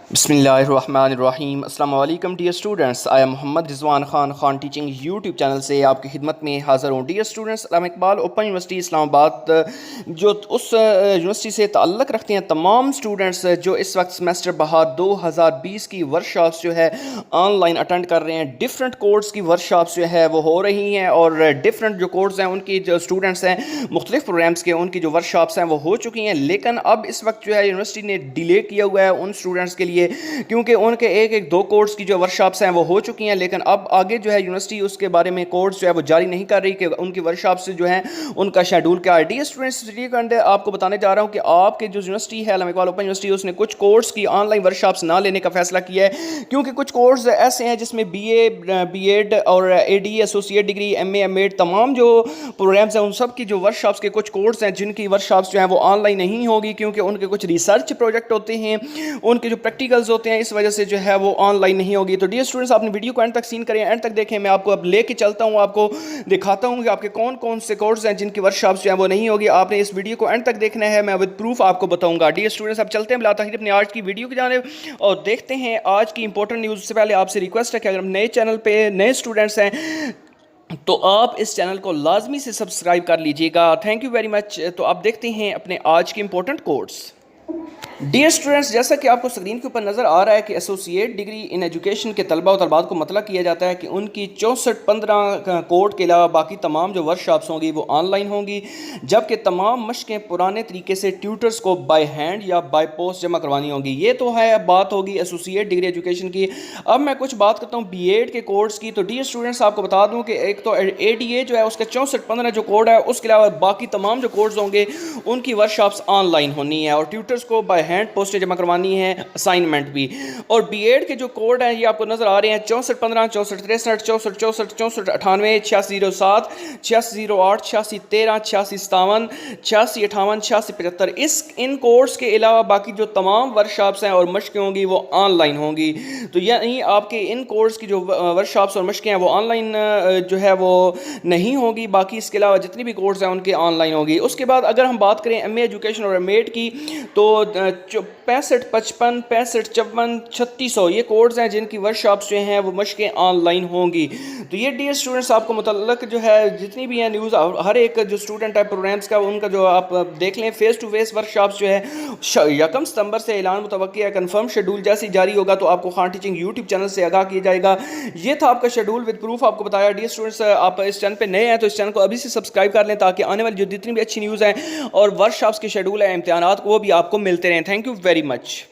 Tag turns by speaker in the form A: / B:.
A: बिस्मिल्लाहिर्रहमानिर्रहीम। अस्सलाम वालेकुम dear students, I am Mohammad Rizwan Khan teaching YouTube channel से आपकी खिदमत में हाज़िर हूँ। Dear students, Allama Iqbal open university Islamabad जो उस यूनिवर्सिटी से ताल्लुक़ रखते हैं तमाम स्टूडेंट्स जो इस वक्त सेमेस्टर बहार 2020 की वर्कशॉप्स जो है ऑनलाइन अटेंड कर रहे हैं। डिफरेंट कोर्स की वर्कशॉप्स जो है वो हो रही हैं और डिफरेंट जो कोर्स हैं उनकी जो स्टूडेंट्स हैं मुख्तलिफ प्रोग्राम्स के उनकी जो वर्कशॉप्स हैं वो हो चुकी हैं। लेकिन अब इस वक्त जो है यूनिवर्सिटी ने डिले किया हुआ है उन स्टूडेंट्स के लिए, क्योंकि उनके एक दो कोर्स की जो वर्कशॉप्स हैं वो हो चुकी हैं। लेकिन अब आगे जो है यूनिवर्सिटी उसके बारे में कोर्स जो है वो जारी नहीं कर रही कि उनकी वर्कशॉप्स जो हैं उनका शेड्यूल क्या है। डियर स्टूडेंट्स, वीडियो के अंदर आपको बताने जा रहा हूं कि आपके जो यूनिवर्सिटी है अल्लामा इकबाल ओपन यूनिवर्सिटी, उसने कुछ कोर्स की ऑनलाइन वर्कशॉप्स ना लेने का फैसला किया है, क्योंकि कुछ कोर्स ऐसे हैं जिसमें बीएड और AD associate degree MA MEd तमाम जो प्रोग्राम्स हैं उन सब की जो वर्कशॉप्स के कुछ कोर्स हैं जिनकी वर्कशॉप्स जो हैं वो ऑनलाइन नहीं होगी, क्योंकि उनके कुछ रिसर्च प्रोजेक्ट होते हैं, उनके जो प्रैक्टिकल्स होते हैं, इस वजह से जो है वो ऑनलाइन नहीं होगी। तो डियर स्टूडेंट्स, आपने वीडियो को एंड तक सीन करें, एंड तक देखें। मैं आपको अब लेके चलता हूँ, आपको दिखाता हूँ कि आपके कौन कौन से कोर्स हैं जिनकी वर्कशॉप्स जो है वो नहीं होगी। आपने इस वीडियो को एंड तक देखना है, मैं विद प्रूफ आपको बताऊंगा। डियर स्टूडेंट्स, अब चलते हैं बिला ताखीर अपनी आज की वीडियो की जानिब और देखते हैं आज की इंपॉर्टेंट न्यूज़। से पहले आपसे रिक्वेस्ट है कि अगर हम नए चैनल पे नए स्टूडेंट्स हैं तो आप इस चैनल को लाजमी से सब्सक्राइब कर लीजिएगा। Thank you very much. तो आप देखते हैं अपने आज के इंपॉर्टेंट कोर्स। डियर स्टूडेंट्स, जैसा कि आपको स्क्रीन के ऊपर नज़र आ रहा है कि एसोसिएट डिग्री इन एजुकेशन के तलबा और तलबात को मतलब किया जाता है कि उनकी 64-15 कोड के अलावा बाकी तमाम जो वर्कशॉप्स होंगी वो ऑनलाइन होंगी, जबकि तमाम मशक़ें पुराने तरीके से ट्यूटर्स को बाय हैंड या बाय पोस्ट जमा करवानी होंगी। ये तो है बात होगी एसोसिएट डिग्री एजुकेशन की। अब मैं कुछ बात करता हूँ बीएड के कोर्स की। तो डियर स्टूडेंट्स, आपको बता दूँ कि एक तो एडीए जो है उसका 64-15 जो कोड है, उसके अलावा बाकी तमाम जो कोड्स होंगे उनकी वर्कशॉप्स ऑनलाइन होनी है और ट्यूटर्स को बाय हैंड पोस्टें जमा करवानी है, असाइनमेंट भी। और बीएड के जो कोड हैं ये आपको नजर आ रहे हैं 64-15, 64-63, 64-64, 64-98, 8607, 8608, 8613, 8657, 8658, 8675। इन कोर्स के अलावा बाकी जो तमाम वर्कशॉप्स हैं और मशकें होंगी वो ऑनलाइन होंगी। तो यानी आपके इन कोर्स की जो वर्कशॉप्स और मशकें हैं वो ऑनलाइन जो है वो नहीं होगी, बाकी इसके अलावा जितनी भी कोर्स हैं उनके ऑनलाइन होगी। उसके बाद अगर हम बात करें एमए एजुकेशन और एमएड की, तो 65, 55, 65, 54, 3600 ये कोड्स हैं जिनकी वर्कशॉप्स जो हैं वो मशकें ऑनलाइन होंगी। तो ये डियर स्टूडेंट्स आपको मुतल्लक जो है जितनी भी हैं न्यूज़, हर एक जो स्टूडेंट है प्रोग्राम्स का उनका जो आप देख लें फेस टू फेस वर्कशॉप्स जो है 1 सितंबर से ऐलान मुतवक्की है। कन्फर्म शेड्यूल जैसे जारी होगा तो आपको खान टीचिंग यूट्यूब चैनल से आगाह किया जाएगा। ये था आपका शेड्यूल विद प्रूफ आपको बताया। डियर स्टूडेंट्स, आप इस चैनल पर नए हैं तो इस चैनल को अभी से सब्सक्राइब कर लें ताकि आने वाली जो जितनी भी अच्छी न्यूज़ हैं और वर्कशॉप्स के शेड्यूल है, इम्तिहानात, वो भी आपको मिलते रहें। Thank you very much.